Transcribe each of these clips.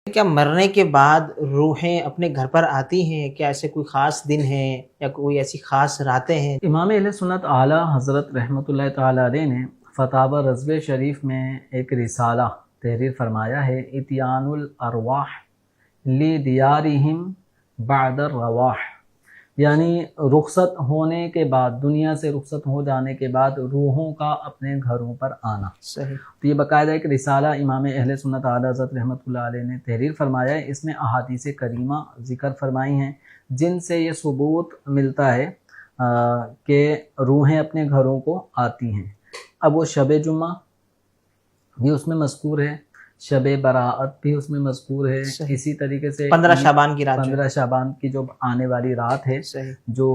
کیا مرنے کے بعد روحیں اپنے گھر پر آتی ہیں؟ کیا ایسے کوئی خاص دن ہیں یا کوئی ایسی خاص راتیں ہیں؟ امام اہل سنت اعلیٰ حضرت رحمۃ اللہ تعالی علیہ نے فتاوی رضوی شریف میں ایک رسالہ تحریر فرمایا ہے، اتیان الارواح لدیارہم بعد الرواح، یعنی رخصت ہونے کے بعد، دنیا سے رخصت ہو جانے کے بعد روحوں کا اپنے گھروں پر آنا۔ صحیح۔ تو یہ باقاعدہ ایک رسالہ امام اہل سنت اعلیٰ حضرت رحمۃ اللہ علیہ نے تحریر فرمایا ہے۔ اس میں احادیث کریمہ ذکر فرمائی ہیں جن سے یہ ثبوت ملتا ہے کہ روحیں اپنے گھروں کو آتی ہیں۔ اب وہ شب جمعہ بھی اس میں مذکور ہے، شب براءت بھی اس میں مذکور ہے، اسی طریقے سے 15 شعبان کی رات، 15 شعبان کی جو آنے والی رات ہے، صحیح، جو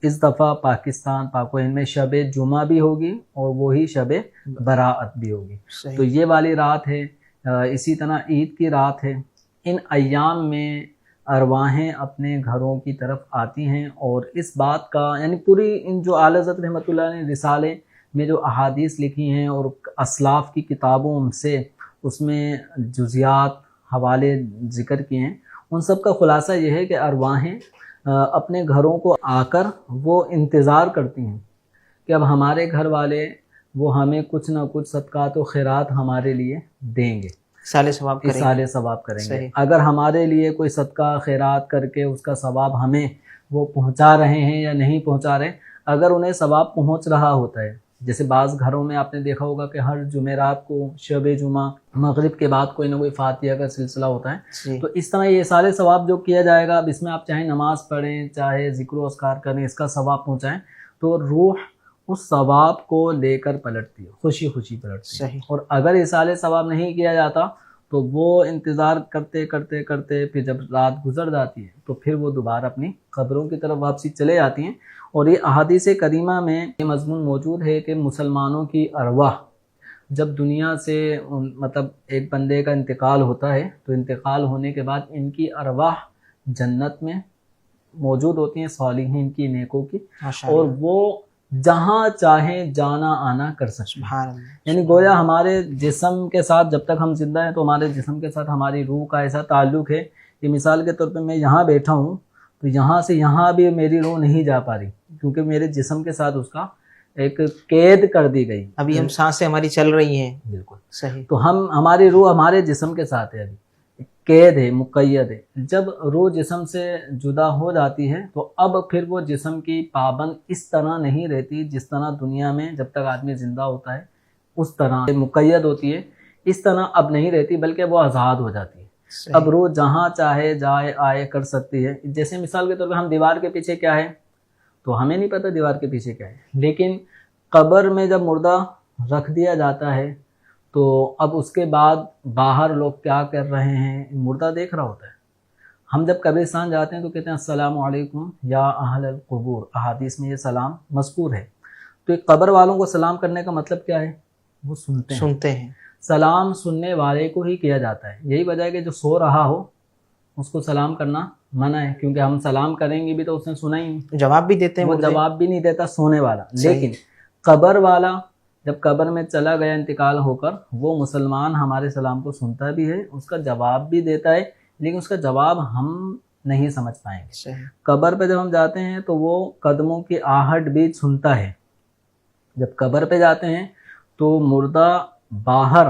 اس دفعہ پاکستان پاک و ہند میں شب جمعہ بھی ہوگی اور وہی شب براءت بھی ہوگی، صحیح، تو یہ والی رات ہے۔ اسی طرح عید کی رات ہے۔ ان ایام میں ارواحیں اپنے گھروں کی طرف آتی ہیں، اور اس بات کا یعنی پوری ان جو اعلیٰ حضرت رحمۃ اللہ نے رسالے میں جو احادیث لکھی ہیں اور اسلاف کی کتابوں سے اس میں جزیات حوالے ذکر کیے ہیں، ان سب کا خلاصہ یہ ہے کہ ارواحیں اپنے گھروں کو آ کر وہ انتظار کرتی ہیں کہ اب ہمارے گھر والے وہ ہمیں کچھ نہ کچھ صدقات و خیرات ہمارے لیے دیں گے، اِصالِ ثواب کریں گے۔ اگر ہمارے لیے کوئی صدقہ خیرات کر کے اس کا ثواب ہمیں وہ پہنچا رہے ہیں یا نہیں پہنچا رہے، اگر انہیں ثواب پہنچ رہا ہوتا ہے، جیسے بعض گھروں میں آپ نے دیکھا ہوگا کہ ہر جمعرات کو شب جمعہ مغرب کے بعد کوئی نہ کوئی فاتحہ کا سلسلہ ہوتا ہے، تو اس طرح یہ سارے ثواب جو کیا جائے گا، اب اس میں آپ چاہے نماز پڑھیں، چاہے ذکر و اذکار کریں، اس کا ثواب پہنچائیں، تو روح اس ثواب کو لے کر پلٹتی ہے، خوشی خوشی پلٹتی ہے۔ اور اگر اِصالِ ثواب نہیں کیا جاتا تو وہ انتظار کرتے کرتے کرتے پھر جب رات گزر جاتی ہے تو پھر وہ دوبارہ اپنی قبروں کی طرف واپسی چلے جاتی ہیں۔ اور یہ احادیث کریمہ میں یہ مضمون موجود ہے کہ مسلمانوں کی ارواح جب دنیا سے مطلب ایک بندے کا انتقال ہوتا ہے تو انتقال ہونے کے بعد ان کی ارواح جنت میں موجود ہوتی ہیں، صالحین کی، نیکوں کی، اور وہ جہاں چاہیں جانا آنا کر سکتے ہیں۔ یعنی گویا ہمارے جسم کے ساتھ جب تک ہم زندہ ہیں تو ہمارے جسم کے ساتھ ہماری روح کا ایسا تعلق ہے کہ مثال کے طور پہ میں یہاں بیٹھا ہوں تو یہاں سے یہاں بھی میری روح نہیں جا پا رہی، کیونکہ میرے جسم کے ساتھ اس کا ایک قید کر دی گئی۔ ابھی ہم سانسیں ہماری چل رہی ہیں، بالکل صحیح، تو ہماری روح ہمارے جسم کے ساتھ ہے، ابھی قید ہے، مقید ہے۔ جب روح جسم سے جدا ہو جاتی ہے تو اب پھر وہ جسم کی پابند اس طرح نہیں رہتی جس طرح دنیا میں جب تک آدمی زندہ ہوتا ہے اس طرح مقید ہوتی ہے، اس طرح اب نہیں رہتی بلکہ وہ آزاد ہو جاتی ہے۔ اب روح جہاں چاہے جائے آئے کر سکتی ہے۔ جیسے مثال کے طور پہ ہم دیوار کے پیچھے کیا ہے تو ہمیں نہیں پتہ دیوار کے پیچھے کیا ہے، لیکن قبر میں جب مردہ رکھ دیا جاتا ہے تو اب اس کے بعد باہر لوگ کیا کر رہے ہیں مردہ دیکھ رہا ہوتا ہے۔ ہم جب قبرستان جاتے ہیں تو کہتے ہیں السلام علیکم یا اہل القبور، احادیث میں یہ سلام مذکور ہے۔ تو ایک قبر والوں کو سلام کرنے کا مطلب کیا ہے؟ وہ سنتے ہیں۔ سلام سننے والے کو ہی کیا جاتا ہے، یہی وجہ ہے کہ جو سو رہا ہو اس کو سلام کرنا منع ہے، کیونکہ ہم سلام کریں گے بھی تو اس نے سنا ہی نہیں، جواب بھی دیتے ہیں، وہ جواب بھی نہیں دیتا سونے والا۔ لیکن قبر والا جب قبر میں چلا گیا انتقال ہو کر، وہ مسلمان ہمارے سلام کو سنتا بھی ہے، اس کا جواب بھی دیتا ہے، لیکن اس کا جواب ہم نہیں سمجھ پائیں گے۔ قبر پہ جب ہم جاتے ہیں تو وہ قدموں کی آہٹ بھی سنتا ہے۔ جب قبر پہ جاتے ہیں تو مردہ باہر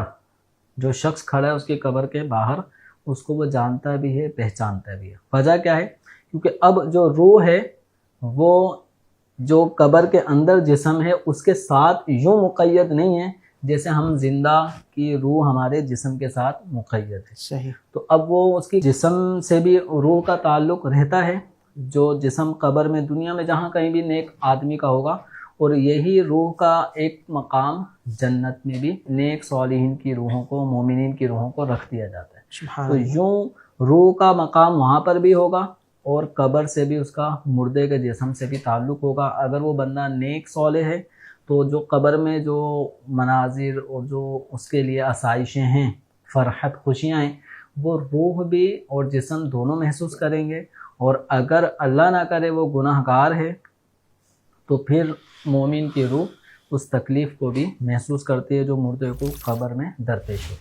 جو شخص کھڑا ہے اس کی قبر کے باہر، اس کو وہ جانتا بھی ہے، پہچانتا بھی ہے۔ وجہ کیا ہے؟ کیونکہ اب جو روح ہے وہ جو قبر کے اندر جسم ہے اس کے ساتھ یوں مقید نہیں ہے جیسے ہم زندہ کی روح ہمارے جسم کے ساتھ مقید ہے۔ صحیح۔ تو اب وہ اس کی جسم سے بھی روح کا تعلق رہتا ہے، جو جسم قبر میں دنیا میں جہاں کہیں بھی نیک آدمی کا ہوگا، اور یہی روح کا ایک مقام جنت میں بھی نیک صالحین کی روحوں کو، مومنین کی روحوں کو رکھ دیا جاتا ہے۔ تو یوں روح کا مقام وہاں پر بھی ہوگا اور قبر سے بھی اس کا مردے کے جسم سے بھی تعلق ہوگا۔ اگر وہ بندہ نیک صالح ہے تو جو قبر میں جو مناظر اور جو اس کے لیے آسائشیں ہیں، فرحت خوشیاں ہیں، وہ روح بھی اور جسم دونوں محسوس کریں گے۔ اور اگر اللہ نہ کرے وہ گناہ گار ہے تو پھر مومن کی روح اس تکلیف کو بھی محسوس کرتی ہے جو مردے کو قبر میں درپیش ہے۔